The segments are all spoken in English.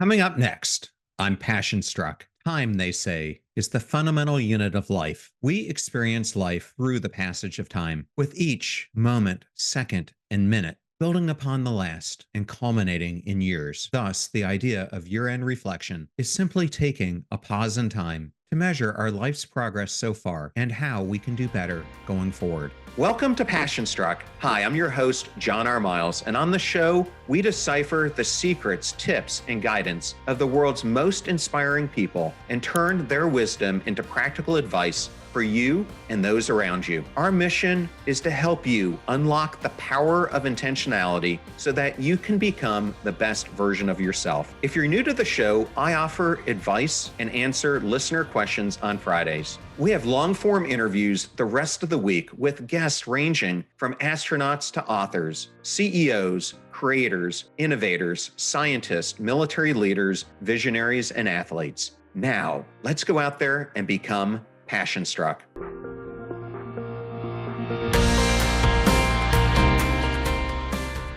Coming up next, I'm passion struck. Time, they say, is the fundamental unit of life. We experience life through the passage of time, with each moment, second, and minute building upon the last and culminating in years. Thus, the idea of year end reflection is simply taking a pause in time to measure our life's progress so far and how we can do better going forward. Welcome to Passion Struck. Hi, I'm your host, John R. Miles, and on the show, we decipher the secrets, tips, and guidance of the world's most inspiring people and turn their wisdom into practical advice for you and those around you. Our mission is to help you unlock the power of intentionality so that you can become the best version of yourself. If you're new to the show, I offer advice and answer listener questions on Fridays. We have long-form interviews the rest of the week with guests ranging from astronauts to authors, CEOs, creators, innovators, scientists, military leaders, visionaries, and athletes. Now, let's go out there and become passion struck.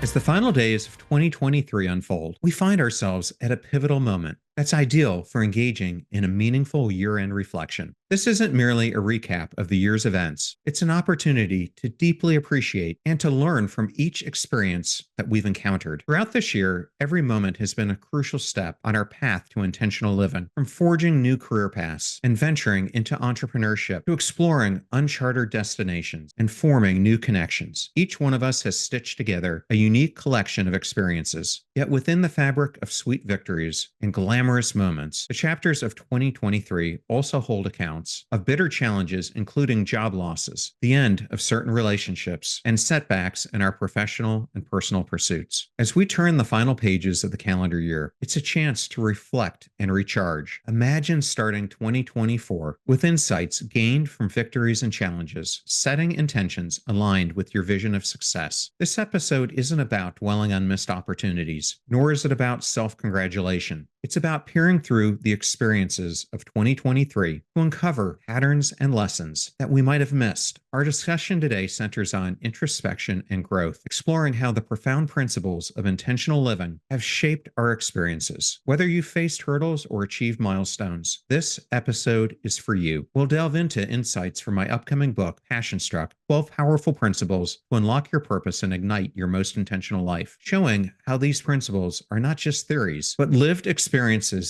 As the final days of 2023 unfold, we find ourselves at a pivotal moment that's ideal for engaging in a meaningful year-end reflection. This isn't merely a recap of the year's events. It's an opportunity to deeply appreciate and to learn from each experience that we've encountered. Throughout this year, every moment has been a crucial step on our path to intentional living, from forging new career paths and venturing into entrepreneurship to exploring uncharted destinations and forming new connections. Each one of us has stitched together a unique collection of experiences. Yet within the fabric of sweet victories and glamorous moments, the chapters of 2023 also hold accounts of bitter challenges, including job losses, the end of certain relationships, and setbacks in our professional and personal pursuits. As we turn the final pages of the calendar year, it's a chance to reflect and recharge. Imagine starting 2024 with insights gained from victories and challenges, setting intentions aligned with your vision of success. This episode isn't about dwelling on missed opportunities, nor is it about self-congratulation. It's about peering through the experiences of 2023 to uncover patterns and lessons that we might have missed. Our discussion today centers on introspection and growth, exploring how the profound principles of intentional living have shaped our experiences. Whether you faced hurdles or achieved milestones, this episode is for you. We'll delve into insights from my upcoming book, Passion Struck, 12 Powerful Principles to Unlock Your Purpose and Ignite Your Most Intentional Life, showing how these principles are not just theories, but lived experiences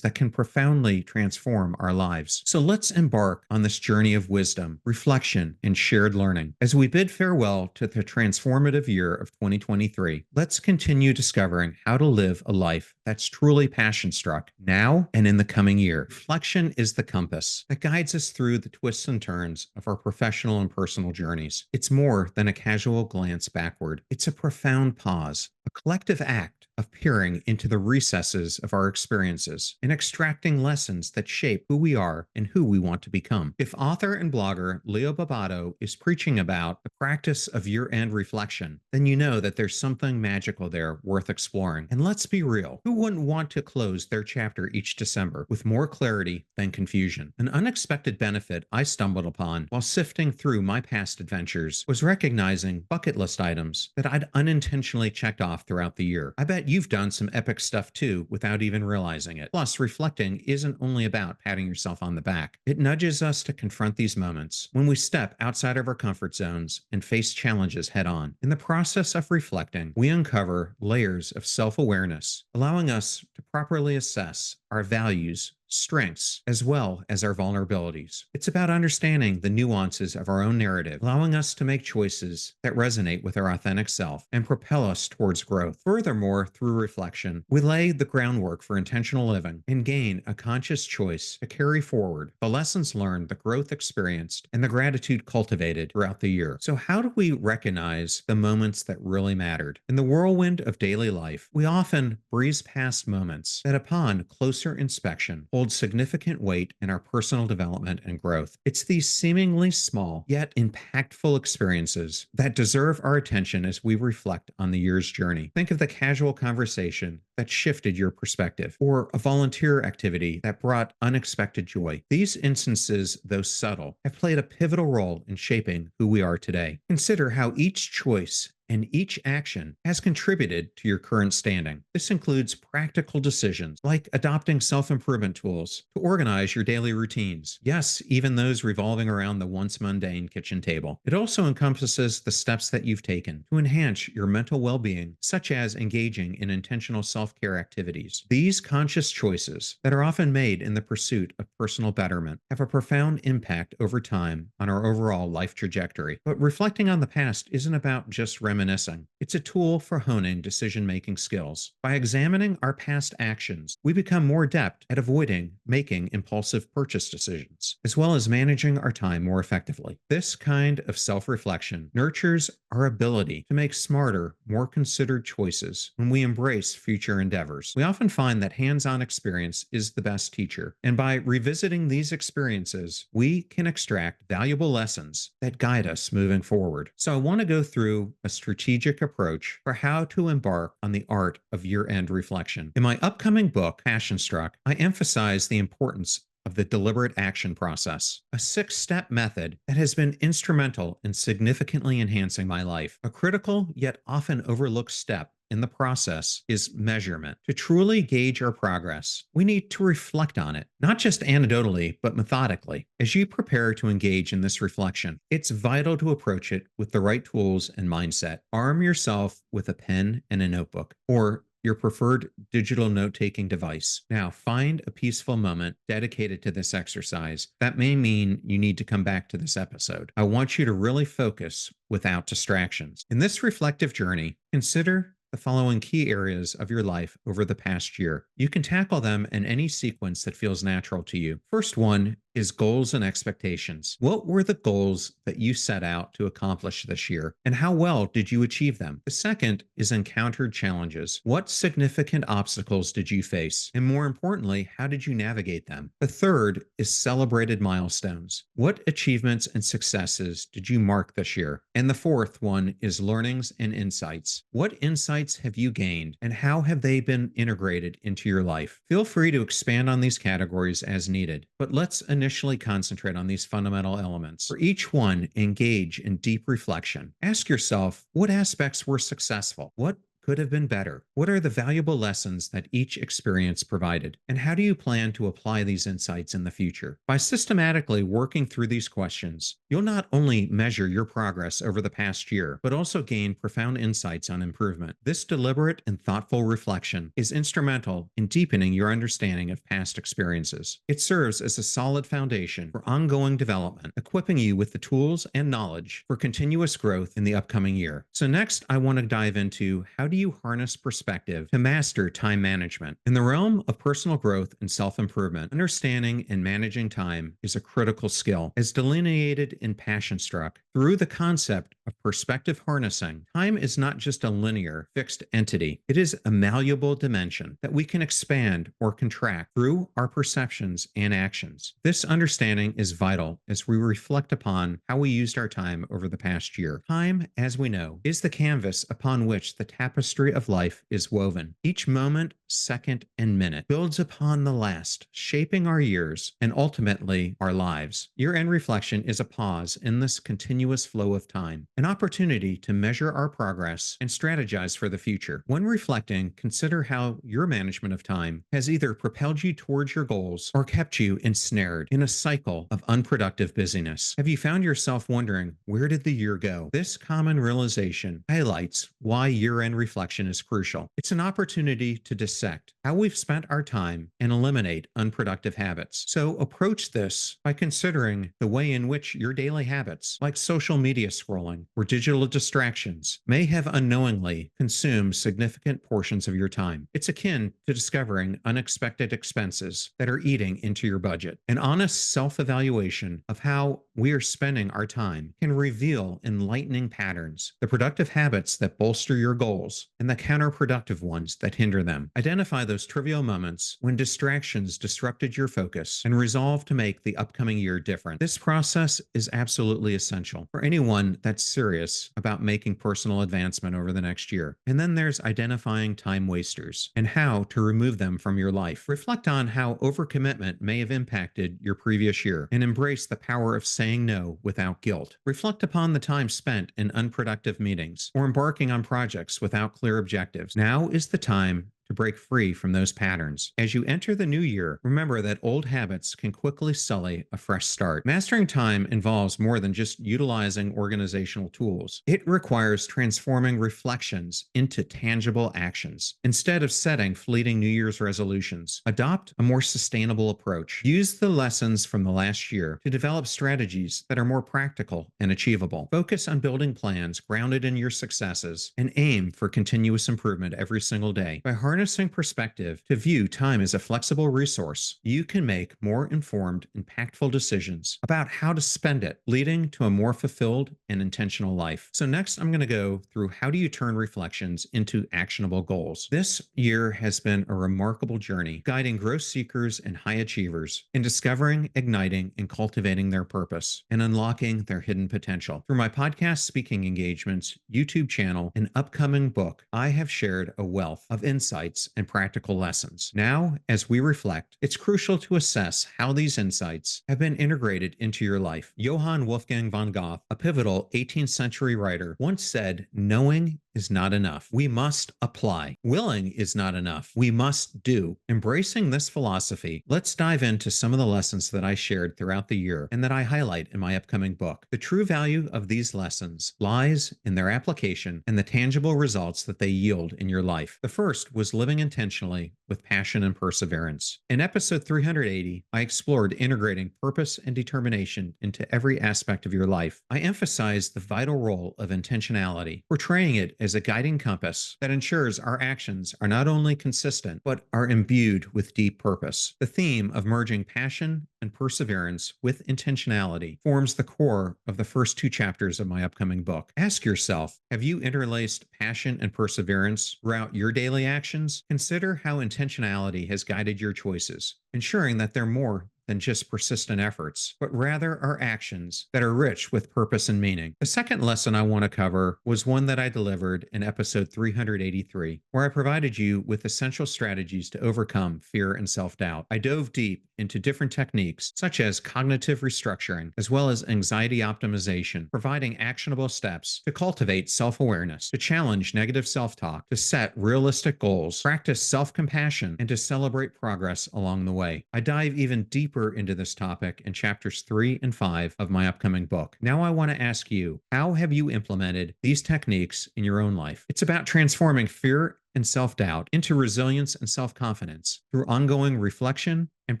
that can profoundly transform our lives. So let's embark on this journey of wisdom, reflection, and shared learning. As we bid farewell to the transformative year of 2023, let's continue discovering how to live a life that's truly passion-struck now and in the coming year. Reflection is the compass that guides us through the twists and turns of our professional and personal journeys. It's more than a casual glance backward. It's a profound pause, a collective act of peering into the recesses of our experiences and extracting lessons that shape who we are and who we want to become. If author and blogger Leo Babaudo is preaching about the practice of year-end reflection, then you know that there's something magical there worth exploring. And let's be real, who wouldn't want to close their chapter each December with more clarity than confusion? An unexpected benefit I stumbled upon while sifting through my past adventures was recognizing bucket list items that I'd unintentionally checked off throughout the year. I bet you've done some epic stuff too without even realizing it. Plus, reflecting isn't only about patting yourself on the back. It nudges us to confront these moments when we step outside of our comfort zones and face challenges head on. In the process of reflecting, we uncover layers of self-awareness, allowing us to properly assess our values, strengths, as well as our vulnerabilities. It's about understanding the nuances of our own narrative, allowing us to make choices that resonate with our authentic self and propel us towards growth. Furthermore, through reflection, we lay the groundwork for intentional living and gain a conscious choice to carry forward the lessons learned, the growth experienced, and the gratitude cultivated throughout the year. So how do we recognize the moments that really mattered? In the whirlwind of daily life, we often breeze past moments that upon closer inspection hold significant weight in our personal development and growth. It's these seemingly small yet impactful experiences that deserve our attention as we reflect on the year's journey. Think of the casual conversation that shifted your perspective, or a volunteer activity that brought unexpected joy. These instances, though subtle, have played a pivotal role in shaping who we are today. Consider how each choice and each action has contributed to your current standing. This includes practical decisions like adopting self improvement tools to organize your daily routines. Yes, even those revolving around the once mundane kitchen table. It also encompasses the steps that you've taken to enhance your mental well being, such as engaging in intentional self care activities. These conscious choices that are often made in the pursuit of personal betterment have a profound impact over time on our overall life trajectory. But reflecting on the past isn't about just reminiscing, it's a tool for honing decision making skills. By examining our past actions, we become more adept at avoiding making impulsive purchase decisions, as well as managing our time more effectively. This kind of self reflection nurtures our ability to make smarter, more considered choices when we embrace future endeavors. We often find that hands on experience is the best teacher, and by revisiting these experiences, we can extract valuable lessons that guide us moving forward. So, I want to go through a strategic approach for how to embark on the art of year end reflection. In my upcoming book, Passion Struck, I emphasize the importance of the deliberate action process, a 6-step method that has been instrumental in significantly enhancing my life. A critical yet often overlooked step in the process is measurement. To truly gauge our progress, we need to reflect on it, not just anecdotally, but methodically. As you prepare to engage in this reflection, it's vital to approach it with the right tools and mindset. Arm yourself with a pen and a notebook, or your preferred digital note taking device. Now, find a peaceful moment dedicated to this exercise. That may mean you need to come back to this episode. I want you to really focus without distractions. In this reflective journey, consider the following key areas of your life over the past year. You can tackle them in any sequence that feels natural to you. First one is goals and expectations. What were the goals that you set out to accomplish this year, and how well did you achieve them? The second is encountered challenges. What significant obstacles did you face? And more importantly, how did you navigate them? The third is celebrated milestones. What achievements and successes did you mark this year? And the fourth one is learnings and insights. What insights have you gained, and how have they been integrated into your life? Feel free to expand on these categories as needed, but let's initially concentrate on these fundamental elements. For each one, engage in deep reflection. Ask yourself, what aspects were successful? What could have been better? What are the valuable lessons that each experience provided? And how do you plan to apply these insights in the future? By systematically working through these questions, you'll not only measure your progress over the past year, but also gain profound insights on improvement. This deliberate and thoughtful reflection is instrumental in deepening your understanding of past experiences. It serves as a solid foundation for ongoing development, equipping you with the tools and knowledge for continuous growth in the upcoming year. So next, I want to dive into how do you harness perspective to master time management? In the realm of personal growth and self-improvement, understanding and managing time is a critical skill. As delineated in Passion Struck, through the concept of perspective harnessing, time is not just a linear, fixed entity. It is a malleable dimension that we can expand or contract through our perceptions and actions. This understanding is vital as we reflect upon how we used our time over the past year. Time, as we know, is the canvas upon which the tapestry of life is woven. Each moment, second, and minute builds upon the last, shaping our years and ultimately our lives. Year-end reflection is a pause in this continuous flow of time, an opportunity to measure our progress and strategize for the future. When reflecting, consider how your management of time has either propelled you towards your goals or kept you ensnared in a cycle of unproductive busyness. Have you found yourself wondering, where did the year go? This common realization highlights why year-end reflection is crucial. It's an opportunity to dissect how we've spent our time and eliminate unproductive habits. So approach this by considering the way in which your daily habits, like social media scrolling or digital distractions, may have unknowingly consumed significant portions of your time. It's akin to discovering unexpected expenses that are eating into your budget. An honest self-evaluation of how we are spending our time can reveal enlightening patterns, the productive habits that bolster your goals and the counterproductive ones that hinder them. I Identify those trivial moments when distractions disrupted your focus and resolve to make the upcoming year different. This process is absolutely essential for anyone that's serious about making personal advancement over the next year. And then there's identifying time wasters and how to remove them from your life. Reflect on how overcommitment may have impacted your previous year and embrace the power of saying no without guilt. Reflect upon the time spent in unproductive meetings or embarking on projects without clear objectives. Now is the time to break free from those patterns. As you enter the new year, remember that old habits can quickly sully a fresh start. Mastering time involves more than just utilizing organizational tools. It requires transforming reflections into tangible actions. Instead of setting fleeting New Year's resolutions, adopt a more sustainable approach. Use the lessons from the last year to develop strategies that are more practical and achievable. Focus on building plans grounded in your successes and aim for continuous improvement every single day. By harnessing perspective to view time as a flexible resource, you can make more informed, impactful decisions about how to spend it, leading to a more fulfilled and intentional life. So next, I'm going to go through how do you turn reflections into actionable goals. This year has been a remarkable journey, guiding growth seekers and high achievers in discovering, igniting, and cultivating their purpose and unlocking their hidden potential. Through my podcast speaking engagements, YouTube channel, and upcoming book, I have shared a wealth of insights and practical lessons. Now, as we reflect, it's crucial to assess how these insights have been integrated into your life. Johann Wolfgang von Goethe, a pivotal 18th century writer, once said, "Knowing is not enough. We must apply. Willing is not enough. We must do." Embracing this philosophy, let's dive into some of the lessons that I shared throughout the year and that I highlight in my upcoming book. The true value of these lessons lies in their application and the tangible results that they yield in your life. The first was living intentionally with passion and perseverance. In episode 380, I explored integrating purpose and determination into every aspect of your life. I emphasized the vital role of intentionality, portraying it as a guiding compass that ensures our actions are not only consistent, but are imbued with deep purpose. The theme of merging passion and perseverance with intentionality forms the core of the first two chapters of my upcoming book. Ask yourself, have you interlaced passion and perseverance throughout your daily actions? Consider how intentionality has guided your choices, ensuring that they're more than just persistent efforts, but rather are actions that are rich with purpose and meaning. The second lesson I want to cover was one that I delivered in episode 383, where I provided you with essential strategies to overcome fear and self-doubt. I dove deep into different techniques, such as cognitive restructuring, as well as anxiety optimization, providing actionable steps to cultivate self-awareness, to challenge negative self-talk, to set realistic goals, practice self-compassion, and to celebrate progress along the way. I dive even deeper into this topic in chapters 3 and 5 of my upcoming book. Now I want to ask you, how have you implemented these techniques in your own life? It's about transforming fear and self-doubt into resilience and self-confidence through ongoing reflection and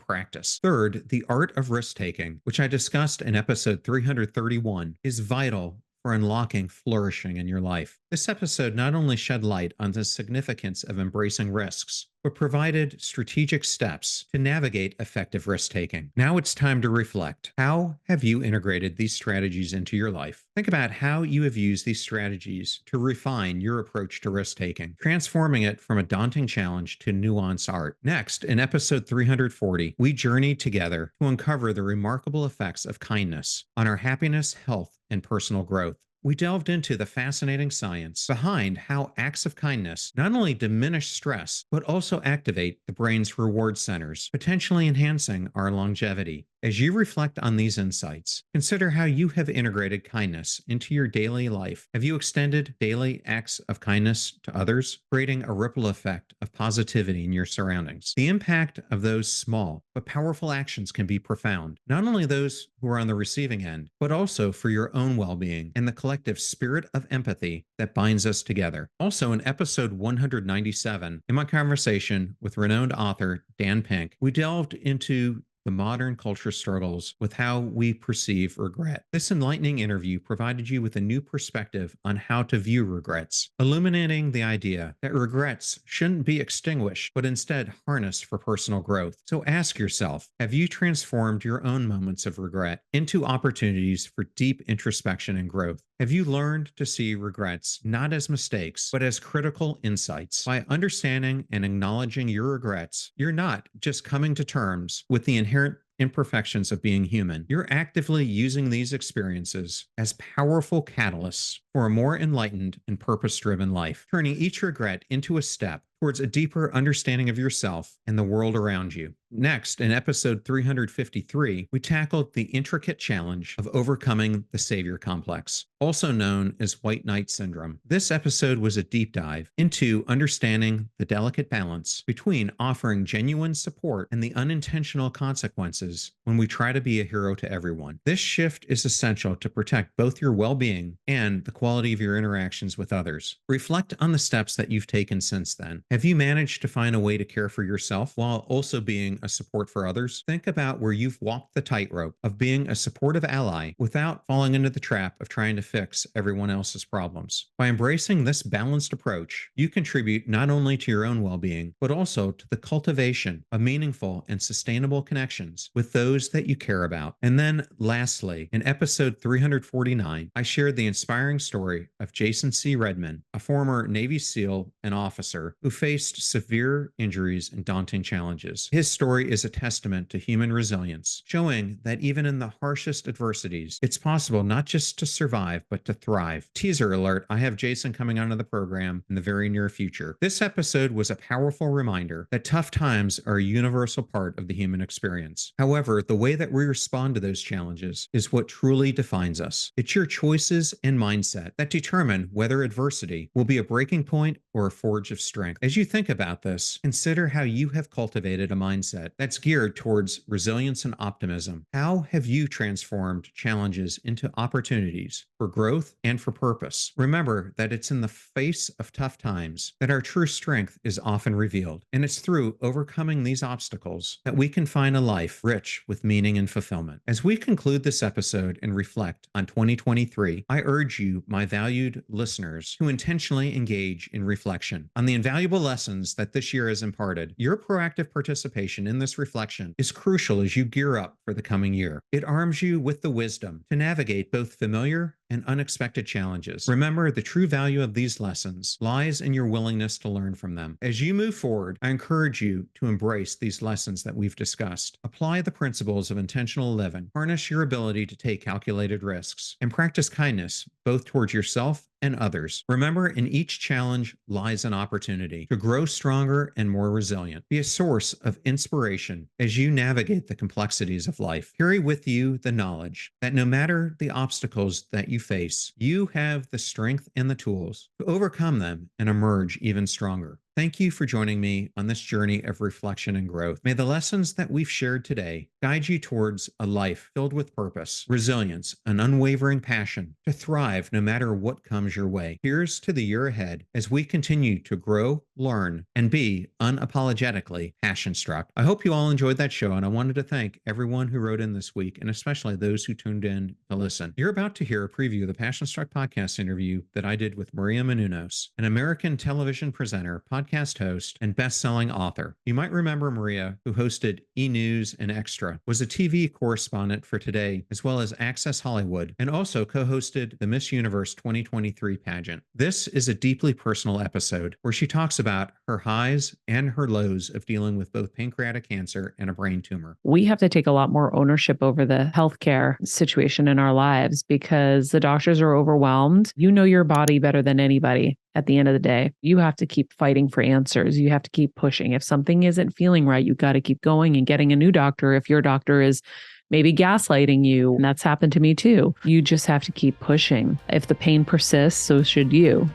practice. Third, the art of risk-taking, which I discussed in episode 331, is vital for unlocking flourishing in your life. This episode not only shed light on the significance of embracing risks, but provided strategic steps to navigate effective risk-taking. Now it's time to reflect. How have you integrated these strategies into your life? Think about how you have used these strategies to refine your approach to risk-taking, transforming it from a daunting challenge to nuanced art. Next, in episode 340, we journey together to uncover the remarkable effects of kindness on our happiness, health, and personal growth. We delved into the fascinating science behind how acts of kindness not only diminish stress, but also activate the brain's reward centers, potentially enhancing our longevity. As you reflect on these insights, consider how you have integrated kindness into your daily life. Have you extended daily acts of kindness to others, creating a ripple effect of positivity in your surroundings? The impact of those small but powerful actions can be profound, not only those who are on the receiving end, but also for your own well-being and the collective spirit of empathy that binds us together. Also, in episode 197, in my conversation with renowned author Dan Pink, we delved into the modern culture struggles with how we perceive regret. This enlightening interview provided you with a new perspective on how to view regrets, illuminating the idea that regrets shouldn't be extinguished, but instead harnessed for personal growth. So ask yourself, have you transformed your own moments of regret into opportunities for deep introspection and growth? Have you learned to see regrets not as mistakes, but as critical insights? By understanding and acknowledging your regrets, you're not just coming to terms with the inherent imperfections of being human. You're actively using these experiences as powerful catalysts for a more enlightened and purpose driven life, turning each regret into a step towards a deeper understanding of yourself and the world around you. Next, in episode 353, we tackled the intricate challenge of overcoming the savior complex, also known as white knight syndrome. This episode was a deep dive into understanding the delicate balance between offering genuine support and the unintentional consequences when we try to be a hero to everyone. This shift is essential to protect both your well-being and the quality of your interactions with others. Reflect on the steps that you've taken since then. Have you managed to find a way to care for yourself while also being a support for others? Think about where you've walked the tightrope of being a supportive ally without falling into the trap of trying to fix everyone else's problems. By embracing this balanced approach, you contribute not only to your own well-being, but also to the cultivation of meaningful and sustainable connections with those that you care about. And then lastly, in episode 349, I shared the inspiring story of Jason C. Redman, a former Navy SEAL and officer who faced severe injuries and daunting challenges. His story is a testament to human resilience, showing that even in the harshest adversities, it's possible not just to survive, but to thrive. Teaser alert, I have Jason coming onto the program in the very near future. This episode was a powerful reminder that tough times are a universal part of the human experience. However, the way that we respond to those challenges is what truly defines us. It's your choices and mindset that determine whether adversity will be a breaking point or a forge of strength. As you think about this, consider how you have cultivated a mindset that's geared towards resilience and optimism. How have you transformed challenges into opportunities for growth and for purpose? Remember that it's in the face of tough times that our true strength is often revealed, and it's through overcoming these obstacles that we can find a life rich with meaning and fulfillment. As we conclude this episode and reflect on 2023, I urge you, my valued listeners, to intentionally engage in reflection on the invaluable lessons that this year has imparted. Your proactive participation in this reflection is crucial as you gear up for the coming year. It arms you with the wisdom to navigate both familiar and unexpected challenges. Remember, the true value of these lessons lies in your willingness to learn from them. As you move forward, I encourage you to embrace these lessons that we've discussed. Apply the principles of intentional living, harness your ability to take calculated risks, and practice kindness both towards yourself and others. Remember, in each challenge lies an opportunity to grow stronger and more resilient. Be a source of inspiration as you navigate the complexities of life. Carry with you the knowledge that no matter the obstacles that you face, you have the strength and the tools to overcome them and emerge even stronger. Thank you for joining me on this journey of reflection and growth. May the lessons that we've shared today guide you towards a life filled with purpose, resilience, and unwavering passion to thrive no matter what comes your way. Here's to the year ahead as we continue to grow, learn, and be unapologetically passion-struck. I hope you all enjoyed that show, and I wanted to thank everyone who wrote in this week, and especially those who tuned in to listen. You're about to hear a preview of the Passion Struck podcast interview that I did with Maria Menounos, an American television presenter, podcast host, and best-selling author. You might remember Maria, who hosted E! News and Extra, was a TV correspondent for Today, as well as Access Hollywood, and also co-hosted the Miss Universe 2023 pageant. This is a deeply personal episode where she talks about her highs and her lows of dealing with both pancreatic cancer and a brain tumor. We have to take a lot more ownership over the healthcare situation in our lives because the doctors are overwhelmed. You know your body better than anybody. At the end of the day, you have to keep fighting for answers. You have to keep pushing. If something isn't feeling right, you got to keep going and getting a new doctor. If your doctor is maybe gaslighting you, and that's happened to me too, you just have to keep pushing. If the pain persists, so should you.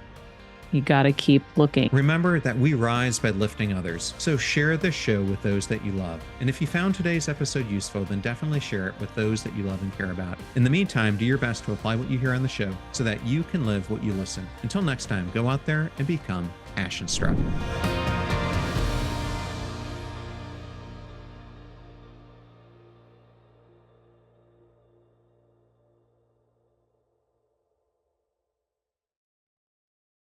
You got to keep looking. Remember that we rise by lifting others, so share this show with those that you love. And if you found today's episode useful, then definitely share it with those that you love and care about. In the meantime, do your best to apply what you hear on the show so that you can live what you listen. Until next time, go out there and become passion struck.